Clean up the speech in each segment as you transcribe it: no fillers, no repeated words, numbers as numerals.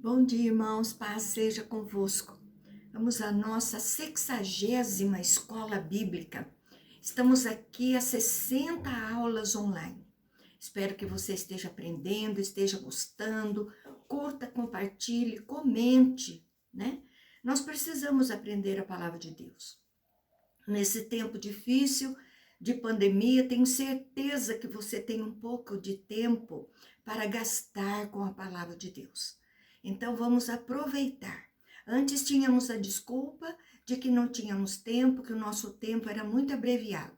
Bom dia, irmãos, paz seja convosco. Vamos à nossa 60ª escola bíblica. Estamos aqui a 60 aulas online. Espero que você esteja aprendendo, esteja gostando, curta, compartilhe, comente, né? Nós precisamos aprender a palavra de Deus. Nesse tempo difícil de pandemia, tenho certeza que você tem um pouco de tempo para gastar com a palavra de Deus. Então vamos aproveitar. Antes tínhamos a desculpa de que não tínhamos tempo, que o nosso tempo era muito abreviado.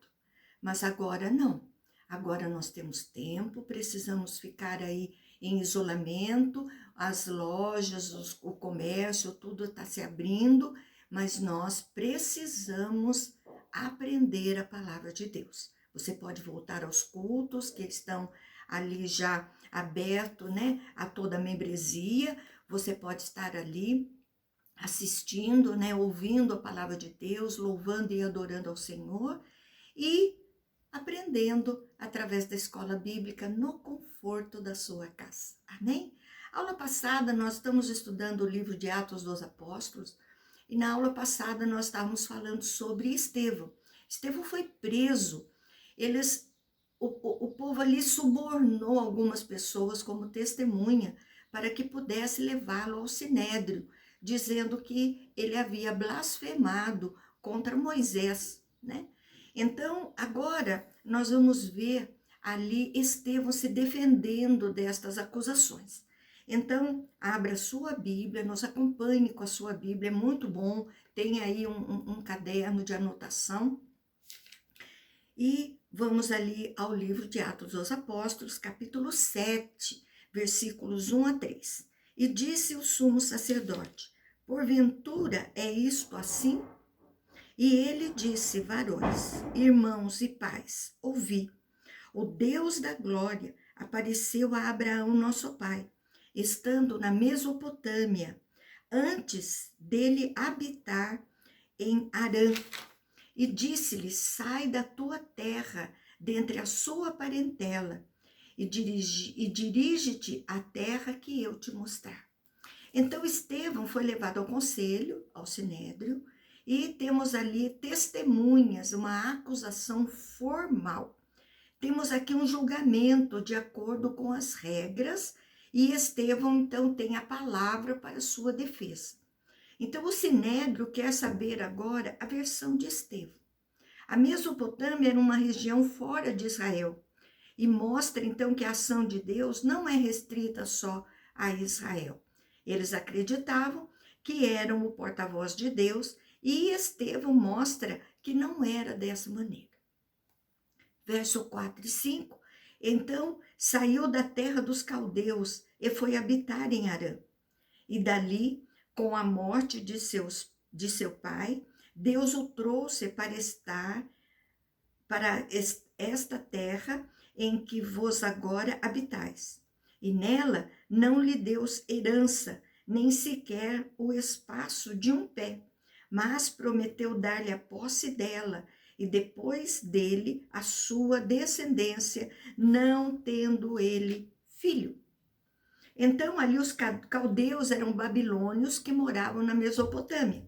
Mas agora não. Agora nós temos tempo, precisamos ficar aí em isolamento, as lojas, o comércio, tudo está se abrindo, mas nós precisamos aprender a palavra de Deus. Você pode voltar aos cultos que estão ali já aberto, né, a toda a membresia. Você pode estar ali assistindo, né, ouvindo a palavra de Deus, louvando e adorando ao Senhor e aprendendo através da escola bíblica no conforto da sua casa. Amém? Aula passada nós estamos estudando o livro de Atos dos Apóstolos e na aula passada nós estávamos falando sobre Estevão. Estevão foi preso. O povo ali subornou algumas pessoas como testemunha para que pudesse levá-lo ao sinédrio, dizendo que ele havia blasfemado contra Moisés, né? Então, agora nós vamos ver ali Estevão se defendendo destas acusações. Então, abra sua Bíblia, nos acompanhe com a sua Bíblia, é muito bom, tem aí um caderno de anotação. E vamos ali ao livro de Atos dos Apóstolos, capítulo 7, versículos 1 a 3. E disse o sumo sacerdote: porventura é isto assim? E ele disse: varões, irmãos e pais, ouvi. O Deus da glória apareceu a Abraão, nosso pai, estando na Mesopotâmia, antes dele habitar em Harã. E disse-lhe: sai da tua terra, dentre a sua parentela, e dirige-te à terra que eu te mostrar. Então Estevão foi levado ao conselho, ao sinédrio, e temos ali testemunhas, uma acusação formal. Temos aqui um julgamento de acordo com as regras, e Estevão então tem a palavra para sua defesa. Então o sinédrio quer saber agora a versão de Estevão. A Mesopotâmia era uma região fora de Israel, e mostra então que a ação de Deus não é restrita só a Israel. Eles acreditavam que eram o porta-voz de Deus, e Estevão mostra que não era dessa maneira. Verso 4 e 5, então saiu da terra dos caldeus e foi habitar em Harã. E dali, com a morte de seu pai, Deus o trouxe para esta terra em que vos agora habitais. E nela não lhe deu herança, nem sequer o espaço de um pé, mas prometeu dar-lhe a posse dela, e depois dele a sua descendência, não tendo ele filho. Então ali os caldeus eram babilônios que moravam na Mesopotâmia.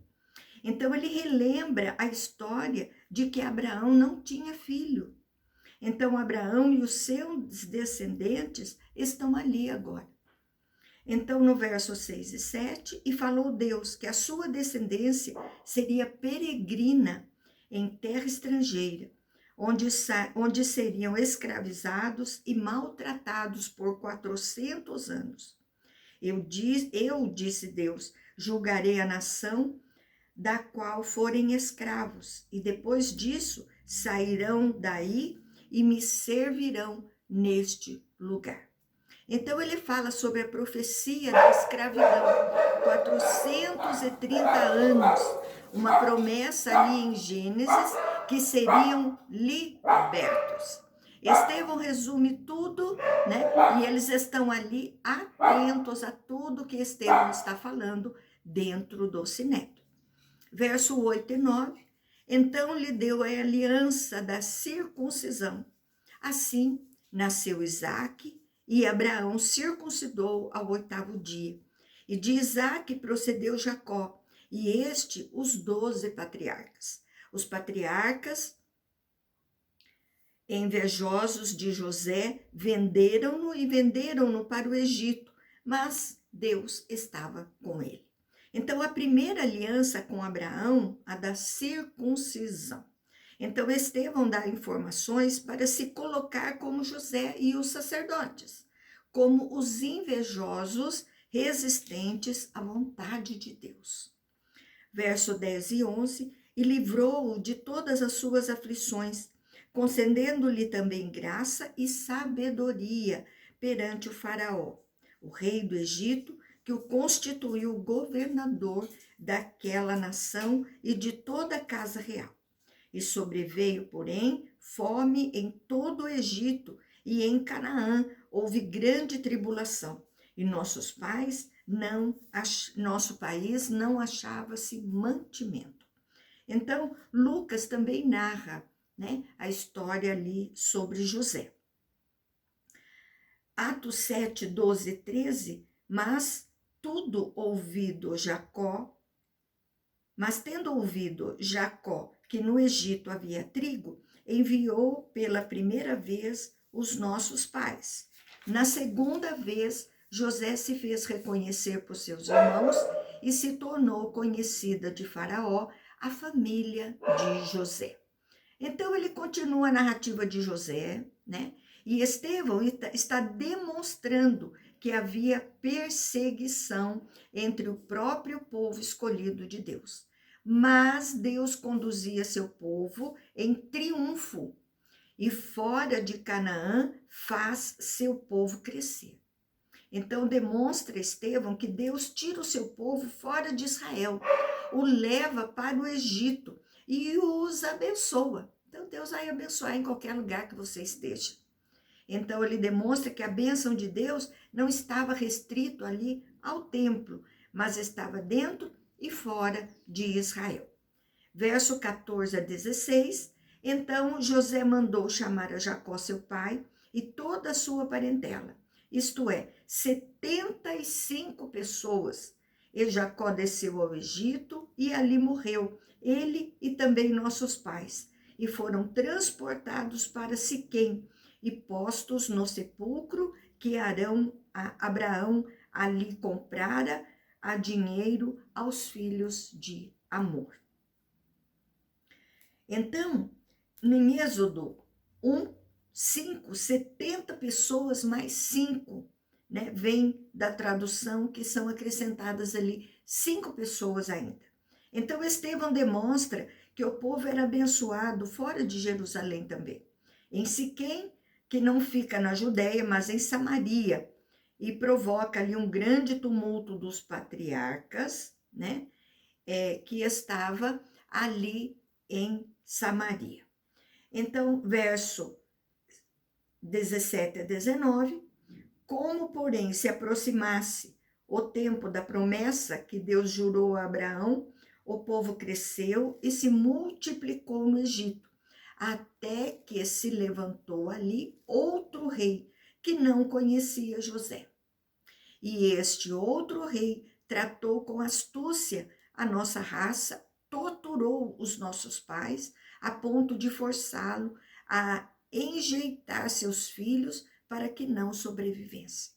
Então ele relembra a história de que Abraão não tinha filho. Então Abraão e os seus descendentes estão ali agora. Então no verso 6 e 7, e falou Deus que a sua descendência seria peregrina em terra estrangeira, onde seriam escravizados e maltratados por 400 anos. Eu disse Deus, julgarei a nação da qual forem escravos, e depois disso sairão daí e me servirão neste lugar. Então ele fala sobre a profecia da escravidão, 430 anos, uma promessa ali em Gênesis que seriam libertos. Estevão resume tudo, né? E eles estão ali atentos a tudo que Estevão está falando dentro do sinédrio. Verso 8 e 9, então lhe deu a aliança da circuncisão. Assim nasceu Isaque, e Abraão circuncidou ao 8º dia. E de Isaque procedeu Jacó, e este os 12 patriarcas. Os patriarcas, invejosos de José, venderam-no para o Egito, mas Deus estava com ele. Então, a primeira aliança com Abraão, a da circuncisão. Então, Estevão dá informações para se colocar como José e os sacerdotes, como os invejosos resistentes à vontade de Deus. Verso 10 e 11, e livrou-o de todas as suas aflições, concedendo-lhe também graça e sabedoria perante o faraó, o rei do Egito, que o constituiu governador daquela nação e de toda a casa real. E sobreveio, porém, fome em todo o Egito, e em Canaã houve grande tribulação, e nosso país não achava-se mantimento. Então, Lucas também narra, né, a história ali sobre José. Atos 7, 12 e 13, mas tendo ouvido Jacó que no Egito havia trigo, enviou pela primeira vez os nossos pais. Na segunda vez, José se fez reconhecer por seus irmãos e se tornou conhecida de Faraó a família de José. Então, ele continua a narrativa de José, né? E Estevão está demonstrando que havia perseguição entre o próprio povo escolhido de Deus. Mas Deus conduzia seu povo em triunfo, e fora de Canaã faz seu povo crescer. Então, demonstra Estevão que Deus tira o seu povo fora de Israel, o leva para o Egito e os abençoa. Então, Deus vai abençoar em qualquer lugar que você esteja. Então, ele demonstra que a bênção de Deus não estava restrito ali ao templo, mas estava dentro e fora de Israel. Verso 14 a 16, então José mandou chamar a Jacó, seu pai, e toda a sua parentela, isto é, 75 pessoas. E Jacó desceu ao Egito e ali morreu, ele e também nossos pais, e foram transportados para Siquém e postos no sepulcro que Abraão ali comprara a dinheiro aos filhos de Amor. Então, em Êxodo 1, 5, 70 pessoas mais 5, né, vem da tradução que são acrescentadas ali 5 pessoas ainda. Então, Estevão demonstra que o povo era abençoado fora de Jerusalém também. Em Siquém, que não fica na Judéia, mas em Samaria, e provoca ali um grande tumulto dos patriarcas, né, que estava ali em Samaria. Então, verso 17 a 19, como, porém, se aproximasse o tempo da promessa que Deus jurou a Abraão, o povo cresceu e se multiplicou no Egito, até que se levantou ali outro rei que não conhecia José. E este outro rei tratou com astúcia a nossa raça, torturou os nossos pais a ponto de forçá-lo a enjeitar seus filhos para que não sobrevivessem.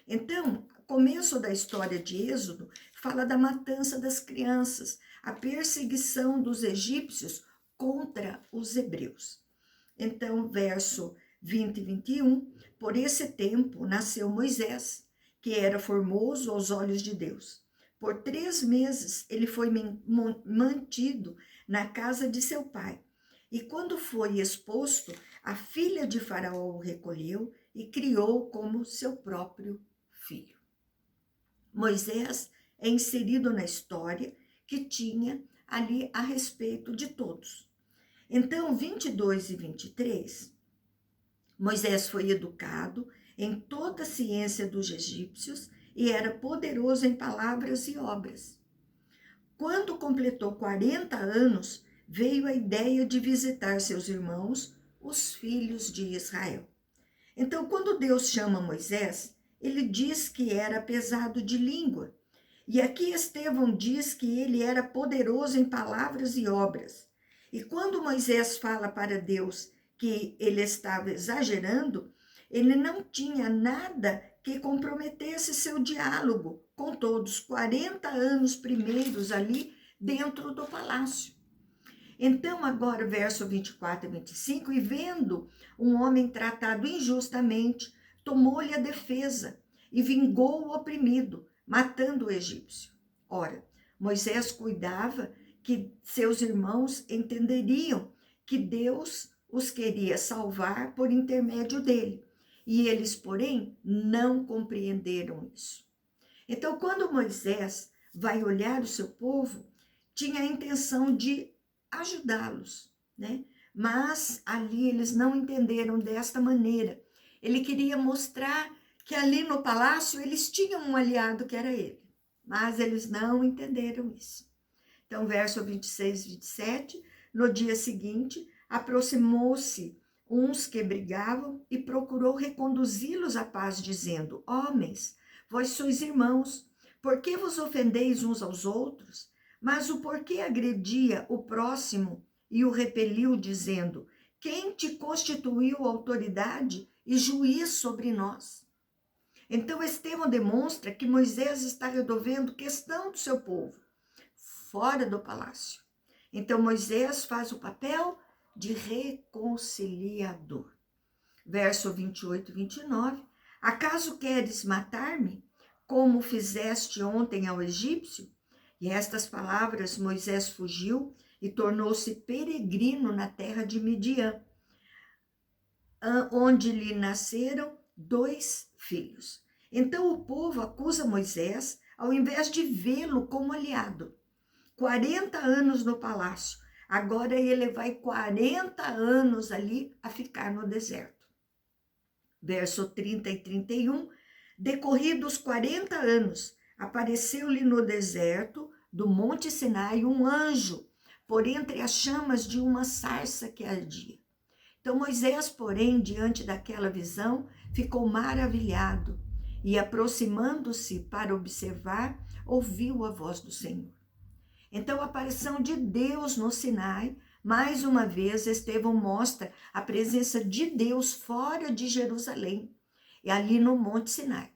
Então, o começo da história de Êxodo fala da matança das crianças, a perseguição dos egípcios contra os hebreus. Então, verso 20 e 21, por esse tempo nasceu Moisés, que era formoso aos olhos de Deus. Por 3 meses ele foi mantido na casa de seu pai. E quando foi exposto, a filha de Faraó o recolheu e criou como seu próprio filho. Moisés é inserido na história que tinha ali a respeito de todos. Então, 22 e 23, Moisés foi educado em toda a ciência dos egípcios e era poderoso em palavras e obras. Quando completou 40 anos, veio a ideia de visitar seus irmãos, os filhos de Israel. Então, quando Deus chama Moisés, ele diz que era pesado de língua E aqui Estevão diz que ele era poderoso em palavras e obras. E quando Moisés fala para Deus que ele estava exagerando, ele não tinha nada que comprometesse seu diálogo com todos, 40 anos primeiros ali dentro do palácio. Então, agora, verso 24 e 25, e vendo um homem tratado injustamente, tomou-lhe a defesa e vingou o oprimido, matando o egípcio. Ora, Moisés cuidava que seus irmãos entenderiam que Deus os queria salvar por intermédio dele. E eles, porém, não compreenderam isso. Então, quando Moisés vai olhar o seu povo, tinha a intenção de ajudá-los, né? Mas ali eles não entenderam desta maneira. Ele queria mostrar que ali no palácio eles tinham um aliado que era ele, mas eles não entenderam isso. Então, verso 26 e 27, no dia seguinte, aproximou-se uns que brigavam e procurou reconduzi-los à paz, dizendo: homens, vós sois irmãos, por que vos ofendeis uns aos outros? Mas o porquê agredia o próximo e o repeliu, dizendo: quem te constituiu autoridade e juiz sobre nós? Então, Estevão demonstra que Moisés está resolvendo questão do seu povo, fora do palácio. Então, Moisés faz o papel de reconciliador. Verso 28 e 29. Acaso queres matar-me, como fizeste ontem ao egípcio? E estas palavras Moisés fugiu e tornou-se peregrino na terra de Midian, onde lhe nasceram 2 filhos. Então o povo acusa Moisés, ao invés de vê-lo como aliado. 40 anos no palácio, agora ele vai 40 anos ali a ficar no deserto. Verso 30 e 31, decorridos 40 anos, apareceu-lhe no deserto do Monte Sinai um anjo, por entre as chamas de uma sarça que ardia. Então Moisés, porém, diante daquela visão, ficou maravilhado e, aproximando-se para observar, ouviu a voz do Senhor. Então, a aparição de Deus no Sinai, mais uma vez, Estevão mostra a presença de Deus fora de Jerusalém, e ali no Monte Sinai.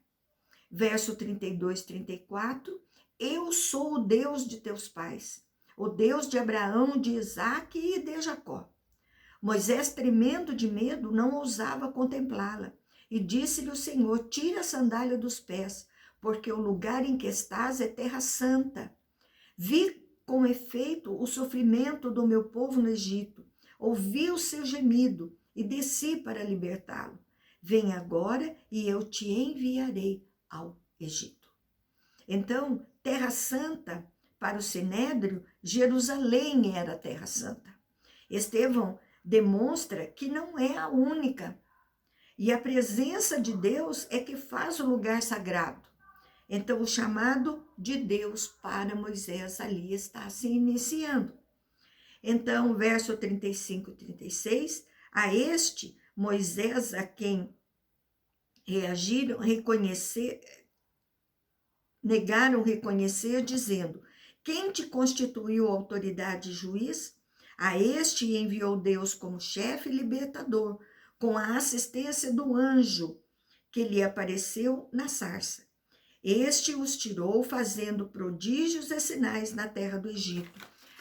Verso 32, 34, eu sou o Deus de teus pais, o Deus de Abraão, de Isaque e de Jacó. Moisés, tremendo de medo, não ousava contemplá-la, e disse-lhe o Senhor: tira a sandália dos pés, porque o lugar em que estás é terra santa. Vi com efeito o sofrimento do meu povo no Egito, ouvi o seu gemido e desci para libertá-lo. Vem agora e eu te enviarei ao Egito. Então, terra santa para o Sinédrio, Jerusalém era a terra santa. Estevão demonstra que não é a única, e a presença de Deus é que faz o lugar sagrado. Então, o chamado de Deus para Moisés ali está se iniciando. Então, verso 35 e 36, a este Moisés, a quem negaram reconhecer, dizendo: quem te constituiu autoridade e juiz? A este enviou Deus como chefe e libertador, com a assistência do anjo que lhe apareceu na sarça. Este os tirou, fazendo prodígios e sinais na terra do Egito,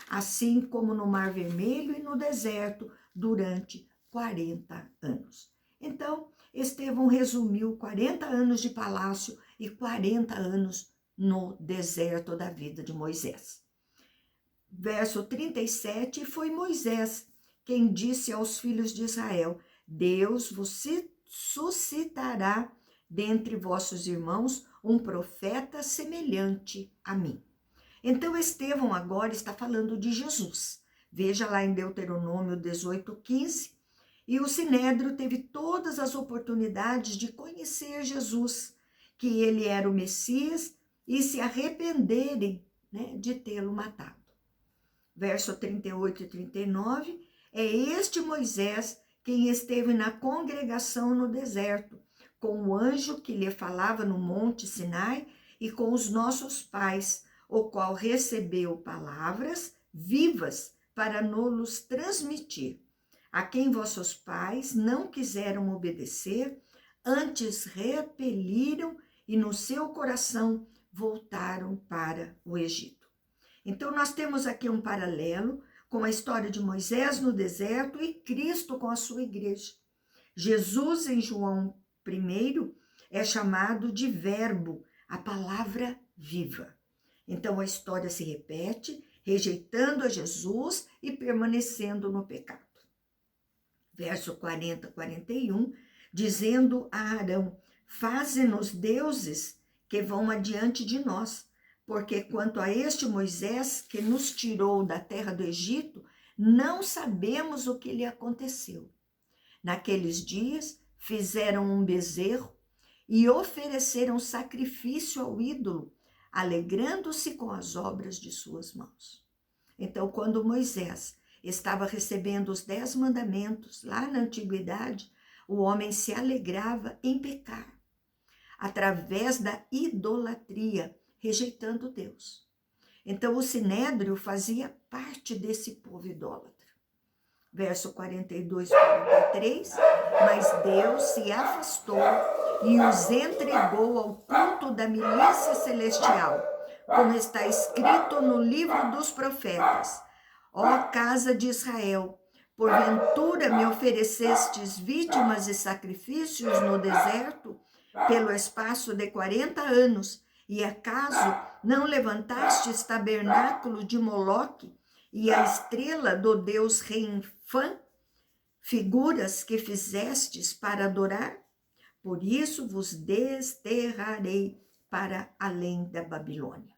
assim como no Mar Vermelho e no deserto, durante 40 anos. Então, Estevão resumiu 40 anos de palácio e 40 anos no deserto da vida de Moisés. Verso 37, foi Moisés quem disse aos filhos de Israel: Deus vos suscitará dentre vossos irmãos um profeta semelhante a mim. Então, Estevão agora está falando de Jesus. Veja lá em Deuteronômio 18:15, e o Sinédrio teve todas as oportunidades de conhecer Jesus, que ele era o Messias, e se arrependerem, né, de tê-lo matado. Verso 38 e 39, é este Moisés quem esteve na congregação no deserto, com o anjo que lhe falava no Monte Sinai, e com os nossos pais, o qual recebeu palavras vivas para nos transmitir, a quem vossos pais não quiseram obedecer, antes repeliram e no seu coração voltaram para o Egito. Então, nós temos aqui um paralelo com a história de Moisés no deserto e Cristo com a sua igreja. Jesus, em João 1, é chamado de verbo, a palavra viva. Então, a história se repete, rejeitando a Jesus e permanecendo no pecado. Verso 40, 41, dizendo a Arão: faze-nos deuses que vão adiante de nós, porque quanto a este Moisés que nos tirou da terra do Egito, não sabemos o que lhe aconteceu. Naqueles dias fizeram um bezerro e ofereceram sacrifício ao ídolo, alegrando-se com as obras de suas mãos. Então, quando Moisés estava recebendo os 10 mandamentos lá na antiguidade, o homem se alegrava em pecar, através da idolatria, rejeitando Deus. Então, o sinédrio fazia parte desse povo idólatra. Verso 42 e 43, mas Deus se afastou e os entregou ao culto da milícia celestial, como está escrito no livro dos profetas. Ó casa de Israel, porventura me oferecestes vítimas e sacrifícios no deserto pelo espaço de 40 anos, e acaso não levantastes tabernáculo de Moloque e a estrela do deus Renfã, figuras que fizestes para adorar? Por isso vos desterrarei para além da Babilônia.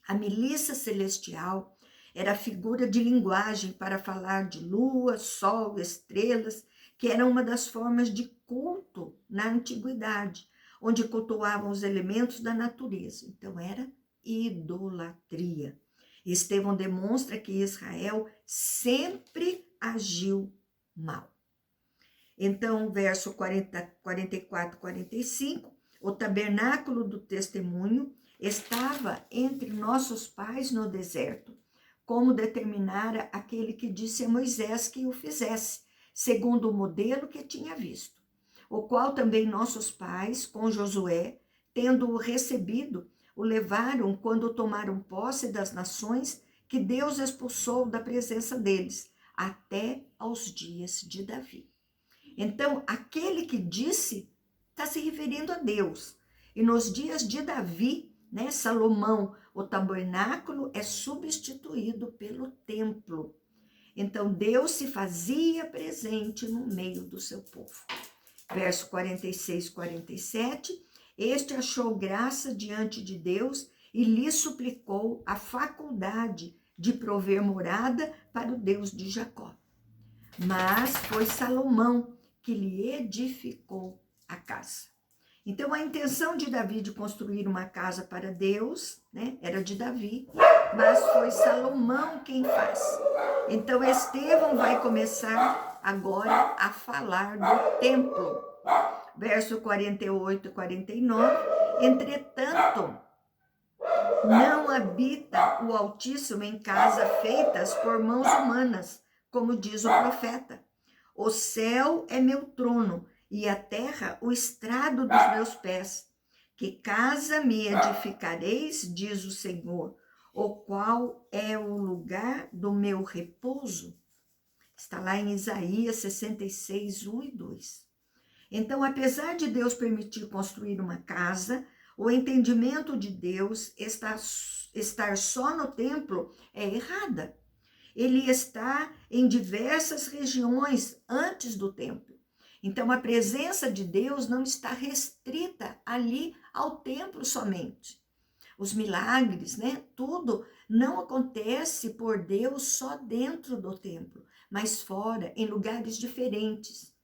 A milícia celestial era figura de linguagem para falar de lua, sol, estrelas, que era uma das formas de culto na antiguidade, onde cultuavam os elementos da natureza. Então, era idolatria. Estevão demonstra que Israel sempre agiu mal. Então, verso 44, 45, o tabernáculo do testemunho estava entre nossos pais no deserto, como determinara aquele que disse a Moisés que o fizesse, segundo o modelo que tinha visto, o qual também nossos pais, com Josué, tendo-o recebido, o levaram quando tomaram posse das nações que Deus expulsou da presença deles, até aos dias de Davi. Então, aquele que disse está se referindo a Deus. E nos dias de Davi, Salomão, o tabernáculo é substituído pelo templo. Então, Deus se fazia presente no meio do seu povo. Verso 46, 47, este achou graça diante de Deus e lhe suplicou a faculdade de prover morada para o Deus de Jacó. Mas foi Salomão que lhe edificou a casa. Então, a intenção de Davi de construir uma casa para Deus, era de Davi, mas foi Salomão quem faz. Então, Estevão vai começar agora a falar do templo. Verso 48 e 49, entretanto, não habita o Altíssimo em casa feitas por mãos humanas, como diz o profeta. O céu é meu trono e a terra o estrado dos meus pés. Que casa me edificareis, diz o Senhor, o qual é o lugar do meu repouso? Está lá em Isaías 66, 1 e 2. Então, apesar de Deus permitir construir uma casa, o entendimento de Deus estar só no templo é errada. Ele está em diversas regiões antes do templo. Então, a presença de Deus não está restrita ali ao templo somente. Os milagres, tudo não acontece por Deus só dentro do templo, mas fora, em lugares diferentes.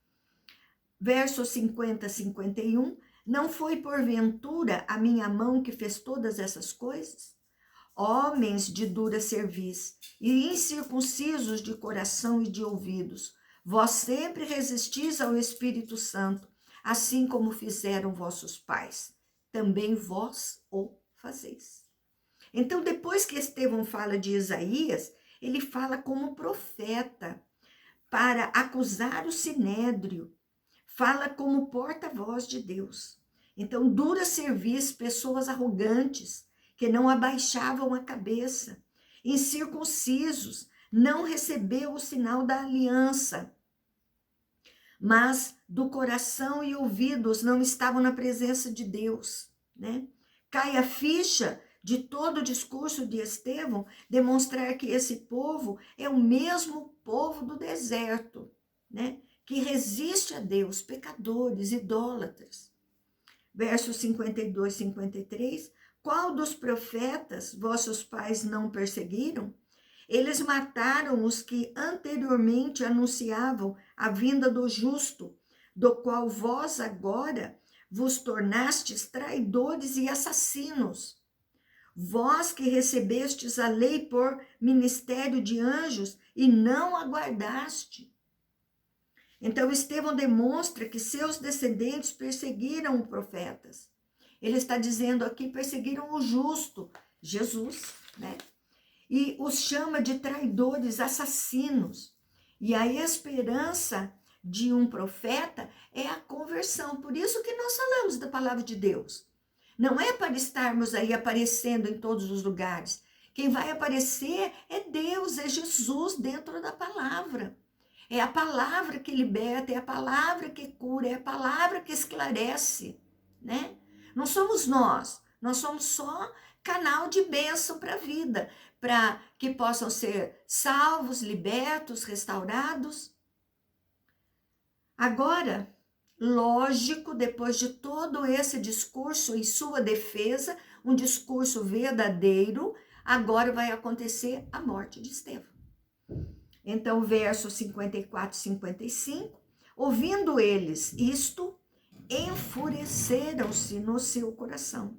Versos 50 a 51, não foi porventura a minha mão que fez todas essas coisas? Homens de dura cerviz e incircuncisos de coração e de ouvidos, vós sempre resistis ao Espírito Santo, assim como fizeram vossos pais. também vós o fazeis. Então, depois que Estevão fala de Isaías, ele fala como profeta para acusar o sinédrio, fala como porta-voz de Deus. Então, dura serviço pessoas arrogantes, que não abaixavam a cabeça, incircuncisos, não recebeu o sinal da aliança, mas do coração e ouvidos não estavam na presença de Deus, né? Cai a ficha de todo o discurso de Estevão demonstrar que esse povo é o mesmo povo do deserto, né? Que resiste a Deus, pecadores, idólatras. Versos 52 e 53, qual dos profetas vossos pais não perseguiram? Eles mataram os que anteriormente anunciavam a vinda do justo, do qual vós agora vos tornastes traidores e assassinos. Vós que recebestes a lei por ministério de anjos e não aguardaste. Então, Estevão demonstra que seus descendentes perseguiram os profetas. Ele está dizendo aqui, perseguiram o justo, Jesus, né? E os chama de traidores, assassinos. E a esperança de um profeta é a conversão. Por isso que nós falamos da palavra de Deus. Não é para estarmos aí aparecendo em todos os lugares. Quem vai aparecer é Deus, é Jesus dentro da palavra. É a palavra que liberta, é a palavra que cura, é a palavra que esclarece, né? Não somos nós somos só canal de bênção para a vida, para que possam ser salvos, libertos, restaurados. Agora, lógico, depois de todo esse discurso em sua defesa, um discurso verdadeiro, agora vai acontecer a morte de Estevão. Então, versos 54 e 55, ouvindo eles isto, enfureceram-se no seu coração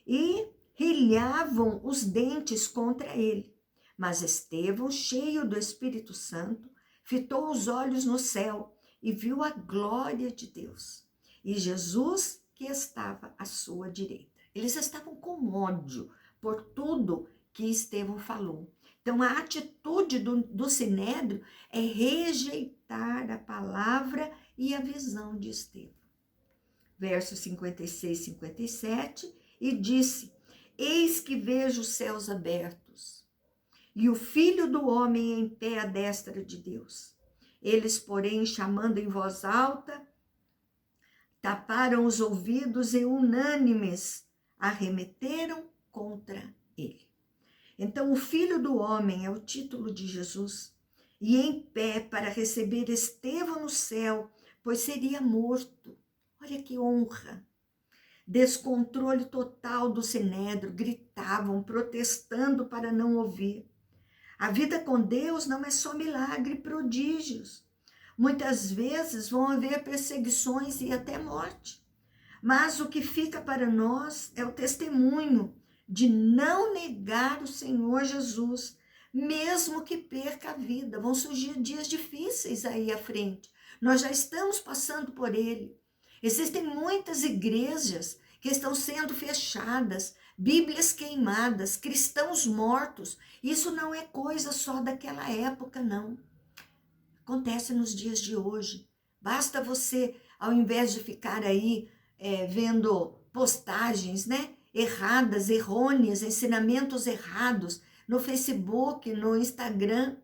e rilhavam os dentes contra ele. Mas Estevão, cheio do Espírito Santo, fitou os olhos no céu e viu a glória de Deus e Jesus que estava à sua direita. Eles estavam com ódio por tudo que Estevão falou. Então, a atitude do sinédrio é rejeitar a palavra e a visão de Estevão. Versos 56 e 57, e disse, eis que vejo os céus abertos, e o Filho do Homem em pé à destra de Deus. Eles, porém, chamando em voz alta, taparam os ouvidos e unânimes arremeteram contra ele. Então, o Filho do Homem é o título de Jesus, e em pé para receber Estevão no céu, pois seria morto. Olha que honra! Descontrole total do sinédrio, gritavam, protestando para não ouvir. A vida com Deus não é só milagre e prodígios. Muitas vezes vão haver perseguições e até morte. Mas o que fica para nós é o testemunho de não negar o Senhor Jesus, mesmo que perca a vida. Vão surgir dias difíceis aí à frente. Nós já estamos passando por ele. Existem muitas igrejas que estão sendo fechadas, Bíblias queimadas, cristãos mortos. Isso não é coisa só daquela época, não. Acontece nos dias de hoje. Basta você, ao invés de ficar aí vendo postagens, né, erradas, errôneas, ensinamentos errados no Facebook, no Instagram,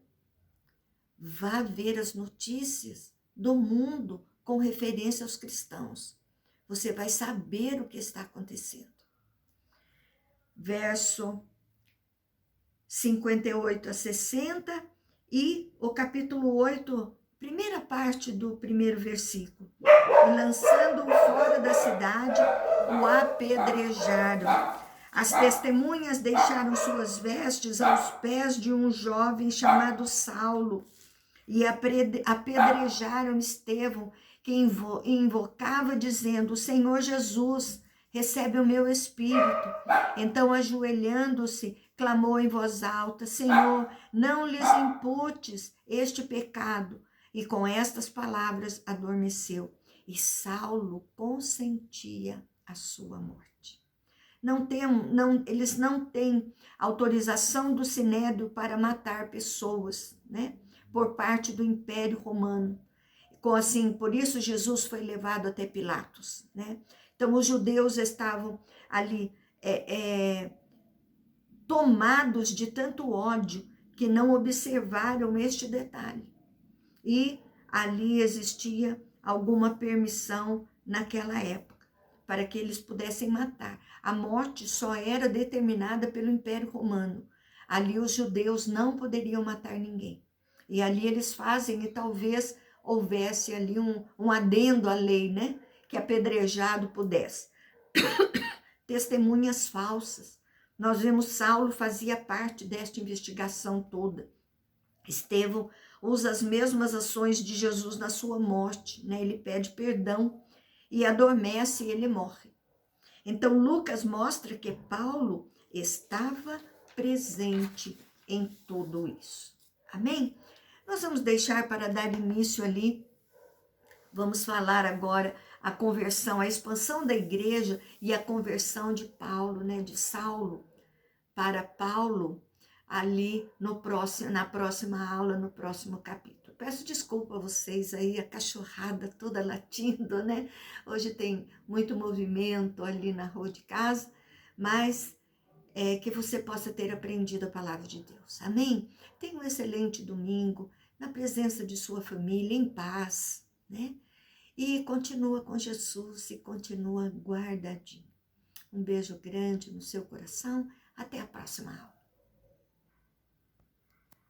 vá ver as notícias do mundo com referência aos cristãos. Você vai saber o que está acontecendo. Verso 58 a 60 e o capítulo 8, primeira parte do primeiro versículo. E lançando-o fora da cidade, o apedrejaram. As testemunhas deixaram suas vestes aos pés de um jovem chamado Saulo e apedrejaram Estevão, que invocava dizendo, Senhor Jesus, recebe o meu espírito. Então, ajoelhando-se, clamou em voz alta, Senhor, não lhes imputes este pecado. E com estas palavras adormeceu. E Saulo consentia a sua morte. Eles não têm autorização do Sinédrio para matar pessoas, né? Por parte do Império Romano. Assim, por isso Jesus foi levado até Pilatos, né? Então os judeus estavam ali tomados de tanto ódio que não observaram este detalhe. E ali existia alguma permissão naquela época para que eles pudessem matar. A morte só era determinada pelo Império Romano. Ali os judeus não poderiam matar ninguém. E ali eles fazem, e talvez houvesse ali um adendo à lei, né? Que apedrejado pudesse. Testemunhas falsas. Nós vemos Saulo fazia parte desta investigação toda. Estevão usa as mesmas ações de Jesus na sua morte, né? Ele pede perdão e adormece e ele morre. Então Lucas mostra que Paulo estava presente em tudo isso. Amém? Nós vamos deixar para dar início ali, vamos falar agora a conversão, a expansão da igreja e a conversão de Paulo, né? De Saulo para Paulo, ali na próxima aula, no próximo capítulo. Peço desculpa a vocês aí, a cachorrada toda latindo, né? Hoje tem muito movimento ali na rua de casa, mas que você possa ter aprendido a palavra de Deus. Amém? Tenha um excelente domingo, na presença de sua família, em paz, né? E continua com Jesus e continua guardadinho. Um beijo grande no seu coração. Até a próxima aula.